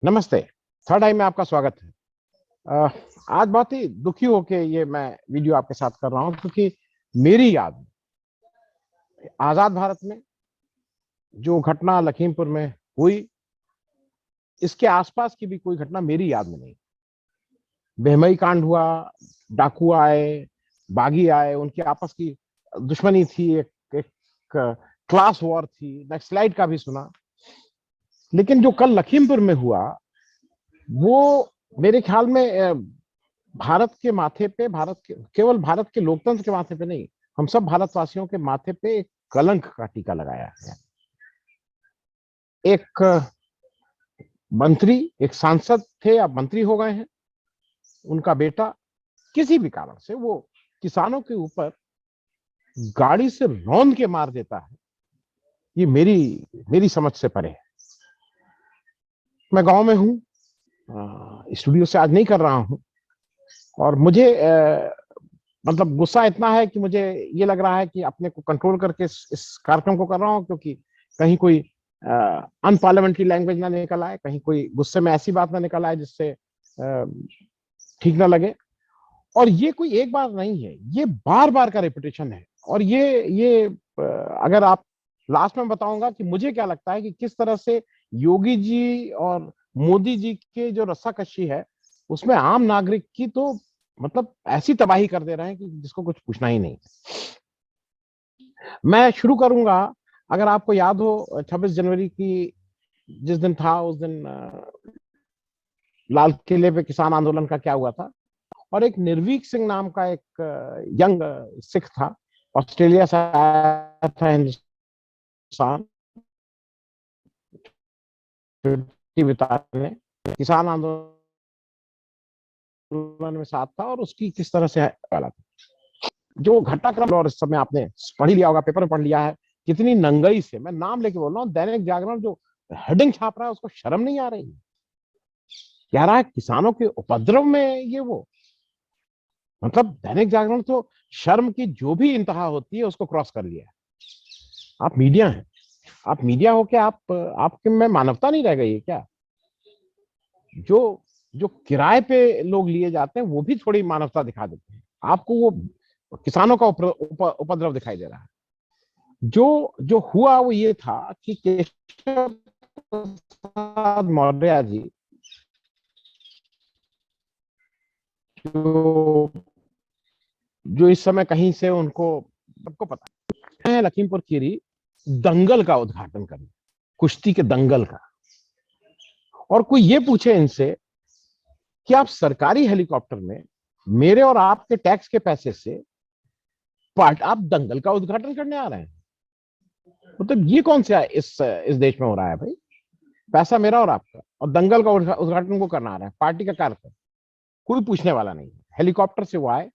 नमस्ते। थर्ड आई में आपका स्वागत है। अ, आज बहुत ही दुखी होके ये मैं वीडियो आपके साथ कर रहा हूँ क्योंकि मेरी याद में आजाद भारत में जो घटना लखीमपुर में हुई, इसके आसपास की भी कोई घटना मेरी याद में नहीं। बेहमई कांड हुआ, डाकू आए, बागी आए, उनकी आपस की दुश्मनी थी, एक क्लास वॉर थी, नक्सलाइट का भी सुना। लेकिन जो कल लखीमपुर में हुआ वो मेरे ख्याल में भारत के माथे पे, केवल भारत के लोकतंत्र के माथे पे नहीं, हम सब भारतवासियों के माथे पे एक कलंक का टीका लगाया है। एक मंत्री, एक सांसद थे, अब मंत्री हो गए हैं, उनका बेटा किसी भी कारण से वो किसानों के ऊपर गाड़ी से रौंद के मार देता है। ये मेरी मेरी समझ से परे है। मैं गांव में हूँ, स्टूडियो से आज नहीं कर रहा हूँ, और मुझे मतलब गुस्सा इतना है कि मुझे ये लग रहा है कि अपने को कंट्रोल करके इस कार्यक्रम को कर रहा हूँ, क्योंकि कहीं कोई अनपार्लियामेंट्री लैंग्वेज ना निकल आए, कहीं कोई गुस्से में ऐसी बात ना निकल आए जिससे ठीक ना लगे। और ये कोई एक बार नहीं है, ये बार बार का रिपीटेशन है। और ये अगर आप लास्ट में बताऊंगा कि मुझे क्या लगता है कि किस तरह से योगी जी और मोदी जी के जो रस्साकशी है उसमें आम नागरिक की तो मतलब ऐसी तबाही कर दे रहे हैं कि जिसको कुछ पूछना ही नहीं। मैं शुरू करूंगा, अगर आपको याद हो 26 जनवरी की जिस दिन था उस दिन लाल किले पे किसान आंदोलन का क्या हुआ था। और एक निर्वीक सिंह नाम का एक यंग सिख था, ऑस्ट्रेलिया से आया था हिंदुस्तान छुट्टी बिताने, किसान आंदोलन में साथ था और उसकी किस तरह से वाला था जो घटनाक्रम। और इस समय आपने पढ़ ही लिया होगा, पेपर में पढ़ लिया है, कितनी नंगई से, मैं नाम लेके बोल रहा हूँ, दैनिक जागरण जो हेडिंग छाप रहा है उसको शर्म नहीं आ रही। कह रहा है किसानों के उपद्रव में ये वो, मतलब दैनिक जागरण तो शर्म की जो भी इंतहा होती है उसको क्रॉस कर लिया है। आप मीडिया हैं, आप मीडिया हो के आपके में मानवता नहीं रह गई है क्या? जो जो किराए पे लोग लिए जाते हैं वो भी थोड़ी मानवता दिखा देते हैं, आपको वो किसानों का उपद्रव दिखाई दे रहा है। जो जो हुआ वो ये था कि केशव प्रसाद मौर्य जी, जो जो इस समय कहीं से उनको सबको पता है, लखीमपुर खीरी दंगल का उद्घाटन करना, कुश्ती के दंगल का। और कोई ये पूछे इनसे कि आप सरकारी हेलीकॉप्टर में मेरे और आपके टैक्स के पैसे से आप दंगल का उद्घाटन करने आ रहे हैं, मतलब ये कौन सा इस देश में हो रहा है भाई? पैसा मेरा और आपका, और दंगल का उद्घाटन को करना आ रहा है पार्टी का कार्यक्रम। कोई पूछने वाला नहीं है। हेलीकॉप्टर से वो आए,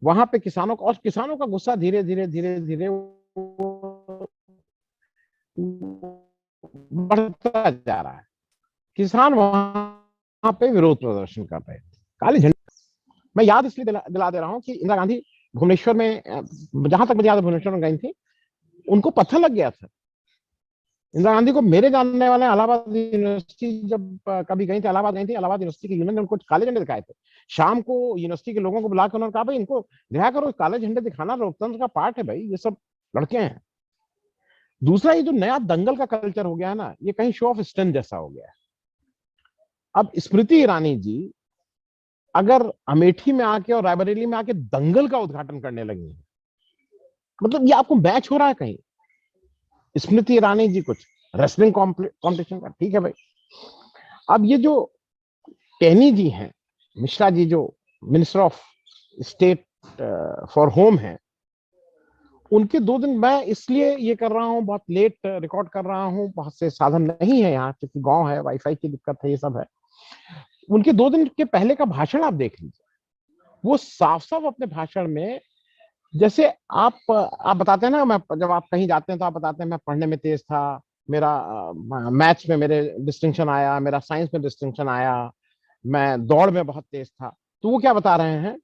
वहां पे किसानों का, और किसानों का गुस्सा धीरे धीरे धीरे धीरे बढ़ता जा रहा है। किसान वहां पे विरोध प्रदर्शन कर रहे थे, काली झंडी। मैं याद इसलिए दिला दे रहा हूं कि इंदिरा गांधी भुवनेश्वर में, जहां तक मुझे याद है भुवनेश्वर में गई थी, उनको पत्थर लग गया था। इंदिरा गांधी को मेरे जानने वाले इलाहाबाद यूनिवर्सिटी जब कभी गई थी, इलाहाबाद गई थी, इलाहाबाद यूनिवर्सिटी के यूनियन ने उनको काले झंडे दिखाए थे। शाम को यूनिवर्सिटी के लोगों को बुलाकर उन्होंने कहा भाई इनको रिहा करो, काले झंडे दिखाना लोकतंत्र का पार्ट है भाई, ये सब लड़के हैं। दूसरा, ये जो नया दंगल का कल्चर हो गया है ना, ये कहीं शो ऑफ स्ट्रेंथ जैसा हो गया है। अब स्मृति ईरानी जी अगर अमेठी में आके और रायबरेली में आके दंगल का उद्घाटन करने लगी है, मतलब ये आपको मैच हो रहा है कहीं? स्मृति ईरानी जी कुछ रेसलिंग कॉम्पिटिशन का, ठीक है भाई। अब ये जो टेनी जी हैं, मिश्रा जी, जो minister of state for home है, उनके 2 दिन मैं इसलिए ये कर रहा हूँ, बहुत लेट रिकॉर्ड कर रहा हूँ, बहुत से साधन नहीं है यहाँ क्योंकि गांव है, वाईफाई की दिक्कत है, ये सब है। उनके 2 दिन के पहले का भाषण आप देख लीजिए, वो साफ साफ अपने भाषण में, जैसे आप बताते हैं ना, मैं जब आप कहीं जाते हैं तो आप बताते हैं मैं पढ़ने में तेज था, मेरा मैथ्स में मेरे डिस्टिंक्शन आया, मेरा साइंस में डिस्टिंक्शन आया, मैं दौड़ में बहुत तेज था। तो वो क्या बता रहे हैं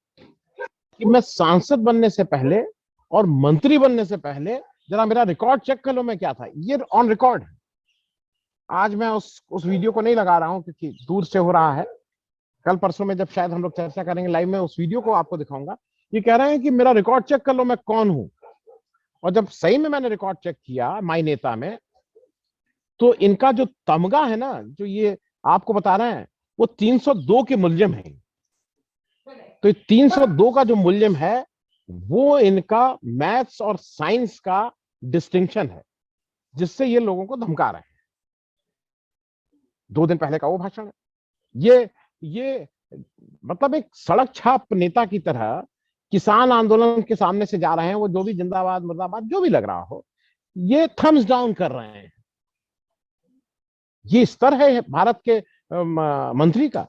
कि मैं सांसद बनने से पहले और मंत्री बनने से पहले जरा मेरा रिकॉर्ड चेक कर लो मैं क्या था, ये ऑन रिकॉर्ड है। आज मैं उस वीडियो को नहीं लगा रहा हूं क्योंकि दूर से हो रहा है। कल परसों में जब शायद हम लोग चर्चा करेंगे लाइव में, उस वीडियो को आपको दिखाऊंगा। ये कह रहे हैं कि मेरा रिकॉर्ड चेक कर लो, मैं कौन हूं। और जब सही में मैंने रिकॉर्ड चेक किया माई नेता में, तो इनका जो तमगा है ना, जो ये आपको बता रहे हैं, वो 302 के मुलजिम है। तो 302 का जो मुलजिम है, वो इनका मैथ्स और साइंस का डिस्टिंक्शन है, जिससे ये लोगों को धमका रहे हैं। 2 दिन पहले का वो भाषण है। ये मतलब एक सड़क छाप नेता की तरह किसान आंदोलन के सामने से जा रहे हैं, वो जो भी जिंदाबाद मुर्दाबाद जो भी लग रहा हो, ये थम्स डाउन कर रहे हैं। ये स्तर है भारत के मंत्री का।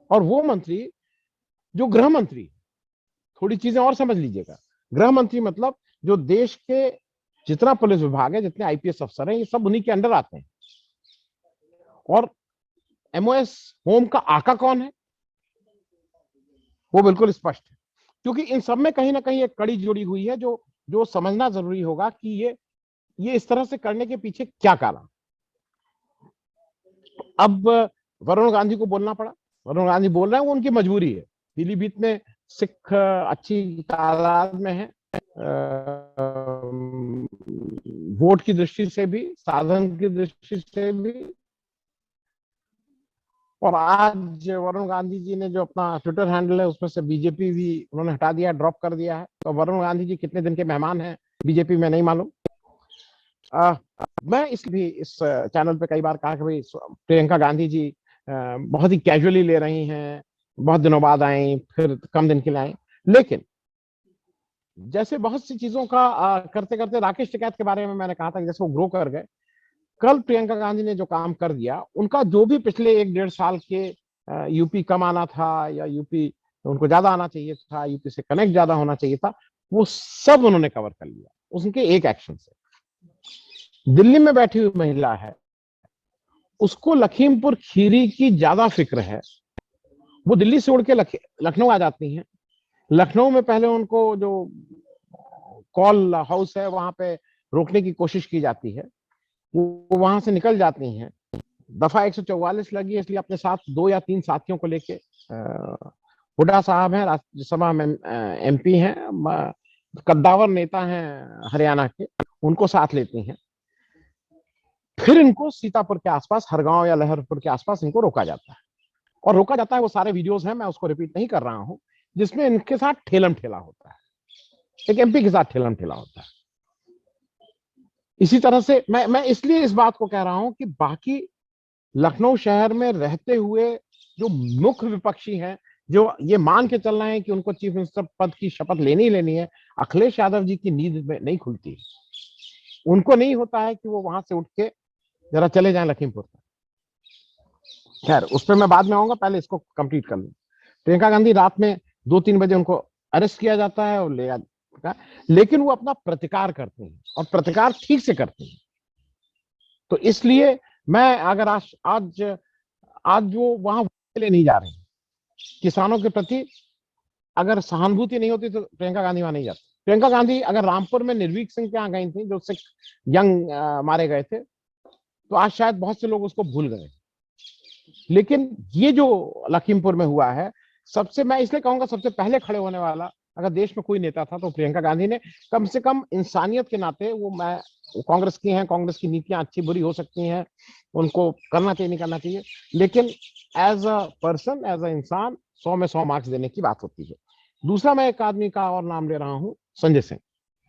और वो मंत्री जो गृह मंत्री, थोड़ी चीजें और समझ लीजिएगा। गृह मंत्री मतलब जो देश के जितना पुलिस विभाग है, जितने आईपीएस अफसर हैं, ये सब उन्हीं के अंडर आते हैं। और एमओएस होम का आका कौन है, वो बिल्कुल स्पष्ट है। क्योंकि इन सब में कहीं ना कहीं एक कड़ी जुड़ी हुई है, जो जो समझना जरूरी होगा कि ये इस तरह से करने के पीछे क्या कारण। अब वरुण गांधी को बोलना पड़ा। वरुण गांधी बोल रहे हैं, वो उनकी मजबूरी है। पीलीभीत में सिख अच्छी तादाद में है, वोट की दृष्टि से भी, साधन की दृष्टि से भी। और आज वरुण गांधी जी ने जो अपना ट्विटर हैंडल है, उसमें से बीजेपी भी उन्होंने हटा दिया, ड्रॉप कर दिया है। तो वरुण गांधी जी कितने दिन के मेहमान हैं बीजेपी में, नहीं मालूम। मैं इस चैनल पे कई बार कहा कि भाई प्रियंका गांधी जी बहुत ही कैजुअली ले रही हैं, बहुत दिनों बाद आई, फिर कम दिन के लिए आई। लेकिन जैसे बहुत सी चीजों का करते करते, राकेश टिकैत के बारे में मैंने कहा था कि जैसे वो ग्रो कर गए, कल प्रियंका गांधी ने जो काम कर दिया, उनका जो भी पिछले 1-1.5 साल के यूपी कम आना था, या यूपी उनको ज्यादा आना चाहिए था, यूपी से कनेक्ट ज्यादा होना चाहिए था, वो सब उन्होंने कवर कर लिया उनके एक एक्शन से। दिल्ली में बैठी हुई महिला है, उसको लखीमपुर खीरी की ज्यादा फिक्र है। वो दिल्ली से उड़ के लखनऊ आ जाती हैं। लखनऊ में पहले उनको जो कॉल हाउस है, वहां पे रोकने की कोशिश की जाती है, वो वहां से निकल जाती हैं। दफा 144 लगी, इसलिए अपने साथ 2 या 3 साथियों को लेके, हुड्डा साहब हैं, राज्यसभा में एमपी हैं, कद्दावर नेता हैं हरियाणा के, उनको साथ लेती हैं। फिर इनको सीतापुर के आसपास, हरगांव या लहरपुर के आसपास इनको रोका जाता है। और रोका जाता है, वो सारे वीडियोस हैं, मैं उसको रिपीट नहीं कर रहा हूं, जिसमें इनके साथ ठेलम ठेला होता है, एक एमपी के साथ ठेलम ठेला होता है। इसी तरह से मैं इसलिए इस बात को कह रहा हूं कि बाकी लखनऊ शहर में रहते हुए जो मुख्य विपक्षी हैं, जो ये मान के चल रहे हैं कि उनको चीफ मिनिस्टर पद की शपथ लेनी ही लेनी है, अखिलेश यादव जी की नींद में नहीं खुलती। उनको नहीं होता है कि वो वहां से उठ के जरा चले जाएं लखीमपुर तक। खैर, उस पर मैं बाद में आऊंगा, पहले इसको कंप्लीट कर लूं। प्रियंका गांधी रात में 2-3 बजे उनको अरेस्ट किया जाता है और ले जाता है, लेकिन वो अपना प्रतिकार करते हैं, और प्रतिकार ठीक से करते हैं। तो इसलिए मैं अगर आज जो वहां के लिए नहीं जा रहे हैं, किसानों के प्रति अगर सहानुभूति नहीं होती, तो प्रियंका गांधी वहां नहीं जाती। प्रियंका गांधी अगर रामपुर में निर्भीक सिंह के यहाँ गई थी, जो सिख यंग मारे गए थे, तो आज शायद बहुत से लोग उसको भूल गए। लेकिन ये जो लखीमपुर में हुआ है, सबसे, मैं इसलिए कहूंगा, सबसे पहले खड़े होने वाला अगर देश में कोई नेता था तो प्रियंका गांधी ने। कम से कम इंसानियत के नाते, वो कांग्रेस की हैं, कांग्रेस की नीतियां अच्छी बुरी हो सकती हैं, उनको करना चाहिए नहीं करना चाहिए, लेकिन as a person, as a इंसान, 100 में 100 मार्क्स देने की बात होती है। दूसरा, मैं एक आदमी का और नाम ले रहा हूं, संजय सिंह।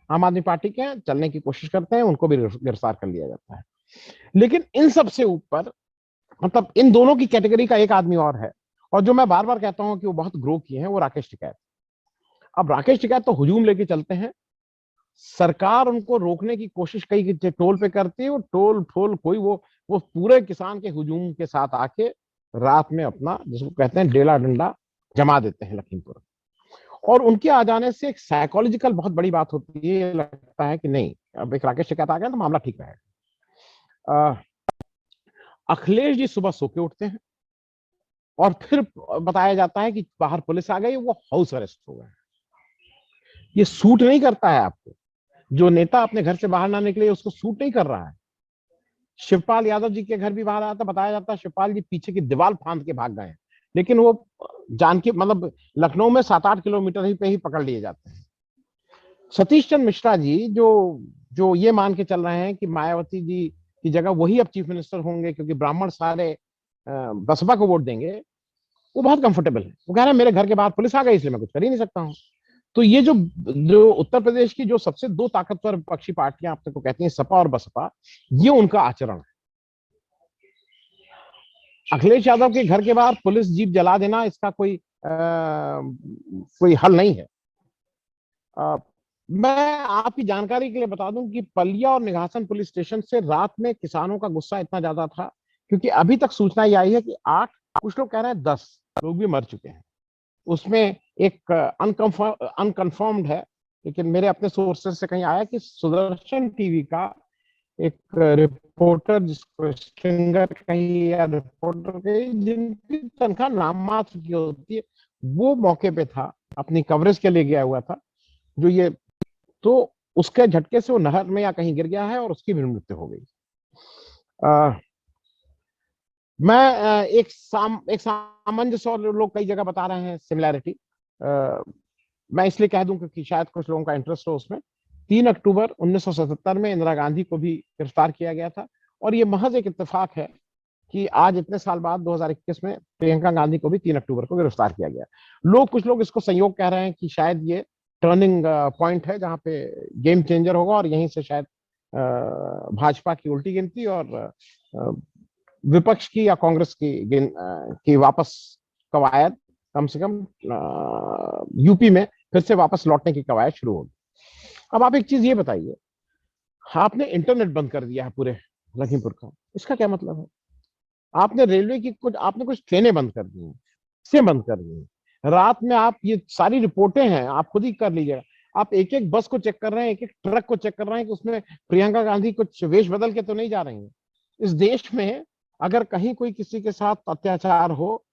आम आदमी पार्टी के हैं, चलने की कोशिश करते हैं, उनको भी गिरफ्तार कर लिया जाता है। लेकिन इन सबसे ऊपर, मतलब इन दोनों की कैटेगरी का एक आदमी और है, और जो मैं बार बार कहता हूं कि वो बहुत ग्रो किए हैं, वो राकेश टिकैत। अब राकेश टिकैत तो हुजूम लेके चलते हैं, सरकार उनको रोकने की कोशिश कई टोल पे करती है, वो टोल फोल कोई, वो पूरे किसान के हुजूम के साथ आके रात में अपना, जिसको कहते हैं डेला डंडा, जमा देते हैं लखीमपुर। और उनके आ जाने से एक साइकोलॉजिकल बहुत बड़ी बात होती है, लगता है कि नहीं, अब एक राकेश टिकैत आ गया तो मामला ठीक रहेगा। अखिलेश जी सुबह सो के उठते हैं, और फिर बताया जाता है कि बाहर पुलिस आ गई, वो हाउस अरेस्ट हो गए। ये सूट नहीं करता है आपको। जो नेता अपने घर से बाहर ना निकले, उसको सूट नहीं कर रहा है। शिवपाल यादव जी के घर भी बाहर आया था, बताया जाता है शिवपाल जी पीछे की दीवार फांद के भाग गए हैं, लेकिन वो जानकी मतलब लखनऊ में 7-8 किलोमीटर ही पे ही पकड़ लिए जाते हैं। सतीश चंद्र मिश्रा जी जो जो ये मान के चल रहे हैं कि मायावती जी की जगह वही अब चीफ मिनिस्टर होंगे क्योंकि ब्राह्मण सारे बसपा को वोट देंगे, वो बहुत कंफर्टेबल है। वो कह रहे हैं मेरे घर के बाहर पुलिस आ गई इसलिए मैं कुछ कर ही नहीं सकता हूँ। तो ये जो जो उत्तर प्रदेश की जो सबसे दो ताकतवर विपक्षी पार्टियां आप को कहती हैं सपा और बसपा, ये उनका आचरण है। अखिलेश यादव के घर के बाहर पुलिस जीप जला देना इसका कोई हल नहीं है। आ, मैं आपकी जानकारी के लिए बता दूं कि पलिया और निघासन पुलिस स्टेशन से रात में किसानों का गुस्सा इतना ज्यादा था क्योंकि अभी तक सूचना ये आई है कि 8, कुछ लोग कह रहे हैं 10 लोग भी मर चुके हैं। उसमें एक अनकंफर्म्ड है, लेकिन मेरे अपने सोर्सेज से कहीं आया कि सुदर्शन टीवी का एक रिपोर्टर, जिसको स्ट्रिंगर कही या रिपोर्टर कही, जिनकी तनख्वाह नाम मात्र की होती है, वो मौके पे था, अपनी कवरेज के लिए गया हुआ था। जो ये तो उसके झटके से वो नहर में या कहीं गिर गया है और उसकी भी मृत्यु हो गई। मैं एक सामंजस्य, और लोग कई जगह बता रहे हैं सिमिलैरिटी, मैं इसलिए कह दूं क्योंकि शायद कुछ लोगों का इंटरेस्ट हो उसमें। 3 अक्टूबर 1977 में इंदिरा गांधी को भी गिरफ्तार किया गया था, और ये महज एक इत्तेफाक है कि आज इतने साल बाद 2021 में प्रियंका गांधी को भी 3 अक्टूबर को गिरफ्तार किया गया। कुछ लोग इसको संयोग कह रहे हैं कि शायद ये टर्निंग पॉइंट है जहां पे गेम चेंजर होगा, और यहीं से शायद भाजपा की उल्टी गिनती और विपक्ष की या कांग्रेस की वापस कवायद, कम से कम यूपी में फिर से वापस लौटने की कवायद शुरू होगी। अब आप एक चीज ये बताइए, आपने इंटरनेट बंद कर दिया है पूरे लखीमपुर का, इसका क्या मतलब है? आपने रेलवे की आपने कुछ ट्रेनें बंद कर दी हैं, से बंद कर दी हैं। रात में आप, ये सारी रिपोर्टें हैं, आप खुद ही कर लीजिएगा। आप एक एक बस को चेक कर रहे हैं, एक एक ट्रक को चेक कर रहे हैं कि उसमें प्रियंका गांधी कुछ वेश बदल के तो नहीं जा रही हैं। इस देश में अगर कहीं कोई किसी के साथ अत्याचार हो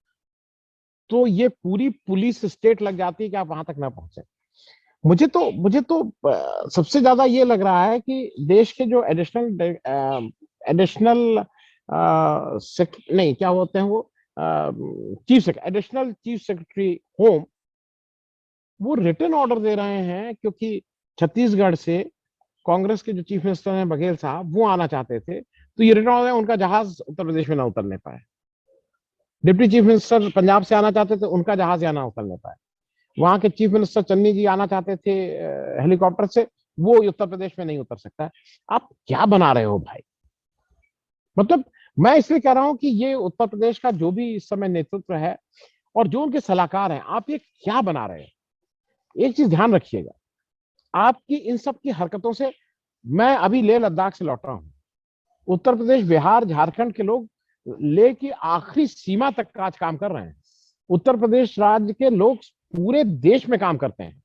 तो ये पूरी पुलिस स्टेट लग जाती है कि आप वहां तक ना पहुंचे। मुझे तो सबसे ज्यादा ये लग रहा है कि देश के जो एडिशनल नहीं क्या होते हैं वो, एडिशनल चीफ सेक्रेटरी होम, वो रिटर्न ऑर्डर दे रहे हैं क्योंकि छत्तीसगढ़ से कांग्रेस के जो चीफ मिनिस्टर हैं बघेल साहब, वो आना चाहते थे, तो ये रिटर्न ऑर्डर, उनका जहाज उत्तर प्रदेश में ना उतरने पाए। डिप्टी चीफ मिनिस्टर पंजाब से आना चाहते थे, उनका जहाज यहाँ ना उतरने पाए। वहां के चीफ मिनिस्टर चन्नी जी आना चाहते थे हेलीकॉप्टर से, वो उत्तर प्रदेश में नहीं उतर सकता है। आप क्या बना रहे हो भाई? मतलब मैं इसलिए कह रहा हूं कि ये उत्तर प्रदेश का जो भी इस समय नेतृत्व है और जो उनके सलाहकार हैं, आप ये क्या बना रहे हैं? एक चीज ध्यान रखिएगा, आपकी इन सब की हरकतों से, मैं अभी लेह लद्दाख से लौट रहा हूं, उत्तर प्रदेश, बिहार, झारखंड के लोग लेह की आखिरी सीमा तक आज काम कर रहे हैं। उत्तर प्रदेश राज्य के लोग पूरे देश में काम करते हैं,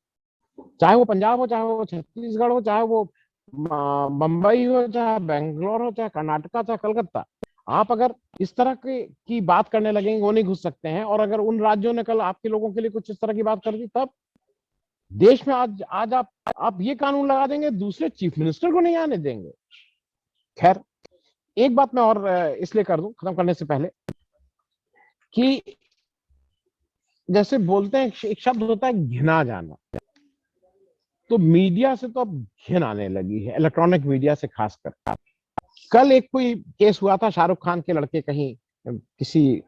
चाहे वो पंजाब हो, चाहे वो छत्तीसगढ़ हो, चाहे वो मुंबई हो, चाहे बेंगलोर हो, चाहे कर्नाटका, चाहे कलकत्ता। आप अगर इस तरह की बात करने लगेंगे, वो नहीं घुस सकते हैं, और अगर उन राज्यों ने कल आपके लोगों के लिए कुछ इस तरह की बात कर दी, तब देश में आज आज आप ये कानून लगा देंगे, दूसरे चीफ मिनिस्टर को नहीं आने देंगे। खैर, एक बात मैं और इसलिए कर दूं खत्म करने से पहले, कि जैसे बोलते हैं एक शब्द होता है घिना जाना, तो मीडिया से तो अब घिन आने लगी है, इलेक्ट्रॉनिक मीडिया से खासकर। कल एक कोई केस हुआ था, शाहरुख खान के लड़के कहीं किसी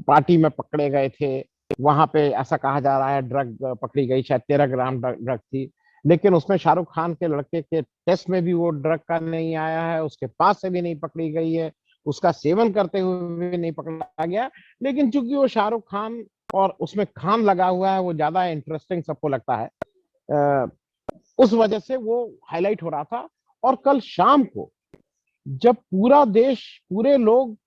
पार्टी में पकड़े गए थे, वहां पे ऐसा कहा जा रहा है ड्रग पकड़ी गई, शायद 13 ग्राम ड्रग थी, लेकिन उसमें शाहरुख खान के लड़के के टेस्ट में भी वो ड्रग का नहीं आया है, उसके पास से भी नहीं पकड़ी गई है, उसका सेवन करते हुए भी नहीं पकड़ा गया। लेकिन चूंकि वो शाहरुख खान और उसमें खान लगा हुआ है, वो ज्यादा इंटरेस्टिंग सबको लगता है, उस वजह से वो हाईलाइट हो रहा था। और कल शाम को जब पूरा देश, पूरे लोग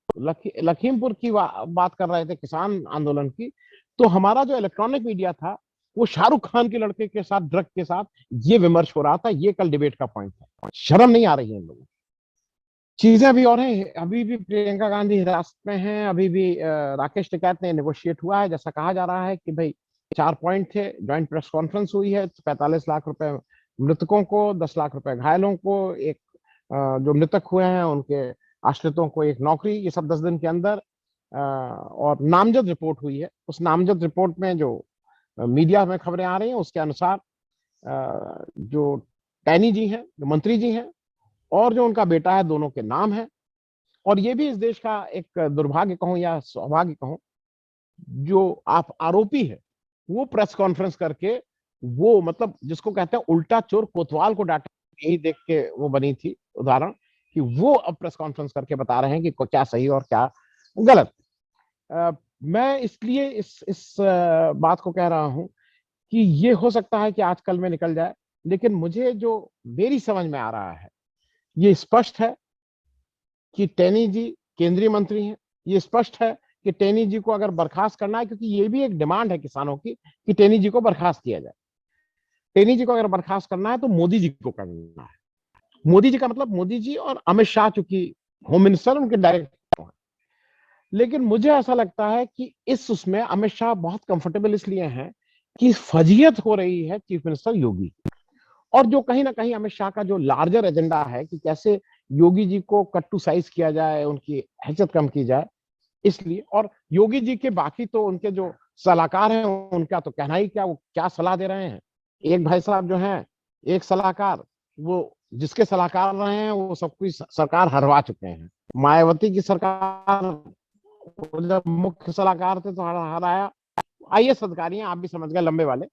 लखीमपुर की बात कर रहे थे, किसान आंदोलन की, तो हमारा जो इलेक्ट्रॉनिक मीडिया था वो शाहरुख खान के लड़के के साथ, ड्रग के साथ ये विमर्श हो रहा था। ये कल डिबेट का पॉइंट था। शर्म नहीं आ रही है इन लोगों को? चीजें अभी और हैं, अभी भी प्रियंका गांधी हिरासत में हैं, अभी भी राकेश टिकैत ने नेगोशिएट हुआ है, जैसा कहा जा रहा है कि भाई 4 पॉइंट थे, ज्वाइंट प्रेस कॉन्फ्रेंस हुई है, 45 लाख रुपए मृतकों को, 10 लाख रुपए घायलों को, एक जो मृतक हुए हैं उनके आश्रितों को एक नौकरी, ये सब 10 दिन के अंदर। और नामजद रिपोर्ट हुई है, उस नामजद रिपोर्ट में जो मीडिया में खबरें आ रही हैं उसके अनुसार जो टैनी जी हैं, जो मंत्री जी हैं, और जो उनका बेटा है, दोनों के नाम है। और ये भी इस देश का एक दुर्भाग्य कहूं या सौभाग्य कहूं, जो आप आरोपी है वो प्रेस कॉन्फ्रेंस करके, वो मतलब जिसको कहते हैं उल्टा चोर कोतवाल को डांटा, यही देख के वो बनी थी उदाहरण, कि वो अब प्रेस कॉन्फ्रेंस करके बता रहे हैं कि क्या सही और क्या गलत। मैं इसलिए इस बात को कह रहा हूं कि ये हो सकता है कि आजकल में निकल जाए, लेकिन मुझे जो मेरी समझ में आ रहा है, ये स्पष्ट है कि टेनी जी केंद्रीय मंत्री हैं। ये स्पष्ट है कि टेनी जी को अगर बर्खास्त करना है, क्योंकि ये भी एक डिमांड है किसानों की कि टेनी जी को बर्खास्त किया जाए। टेनी जी को अगर बर्खास्त करना है तो मोदी जी को करना है। मोदी जी का मतलब मोदी जी और अमित शाह, चूंकि होम मिनिस्टर उनके डायरेक्ट हैं। लेकिन मुझे ऐसा लगता है कि इस उसमें अमित शाह बहुत कंफर्टेबल इसलिए हैं कि फजीयत हो रही है चीफ मिनिस्टर योगी, और जो कहीं ना कहीं अमित शाह का जो लार्जर एजेंडा है कि कैसे योगी जी को कट टू साइज किया जाए, उनकी हैसियत कम की जाए, इसलिए। और योगी जी के बाकी तो उनके जो सलाहकार हैं, उनका तो कहना ही क्या, वो क्या सलाह दे रहे हैं। एक भाई साहब जो हैं, एक सलाहकार, वो जिसके सलाहकार रहे हैं वो सब कुछ सरकार हरवा चुके हैं। मायावती की सरकार, वो जब मुख्य सलाहकार थे तो हराया। आईएएस अधिकारी हैं, आप भी समझ गए, लंबे वाले,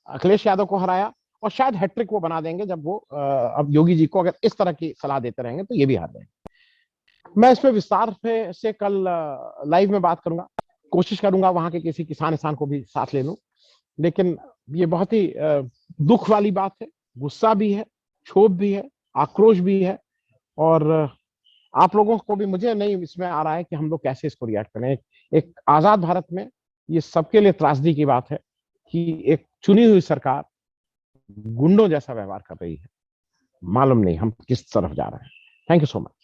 अखिलेश यादव को हराया। और शायद हैट्रिक वो बना देंगे जब वो अब योगी जी को अगर इस तरह की सलाह देते रहेंगे तो ये भी हार जाएंगे। मैं इसमें विस्तार से कल लाइव में बात करूंगा, कोशिश करूंगा वहां के किसी किसान इंसान को भी साथ ले लूं। लेकिन ये बहुत ही दुख वाली बात है, गुस्सा भी है, क्षोभ भी है, आक्रोश भी है। और आप लोगों को भी, मुझे नहीं इसमें आ रहा है कि हम लोग कैसे इसको रिएक्ट करें। एक आजाद भारत में ये सबके लिए त्रासदी की बात है कि एक चुनी हुई सरकार गुंडों जैसा व्यवहार कर रही है। मालूम नहीं हम किस तरफ जा रहे हैं। Thank you so much.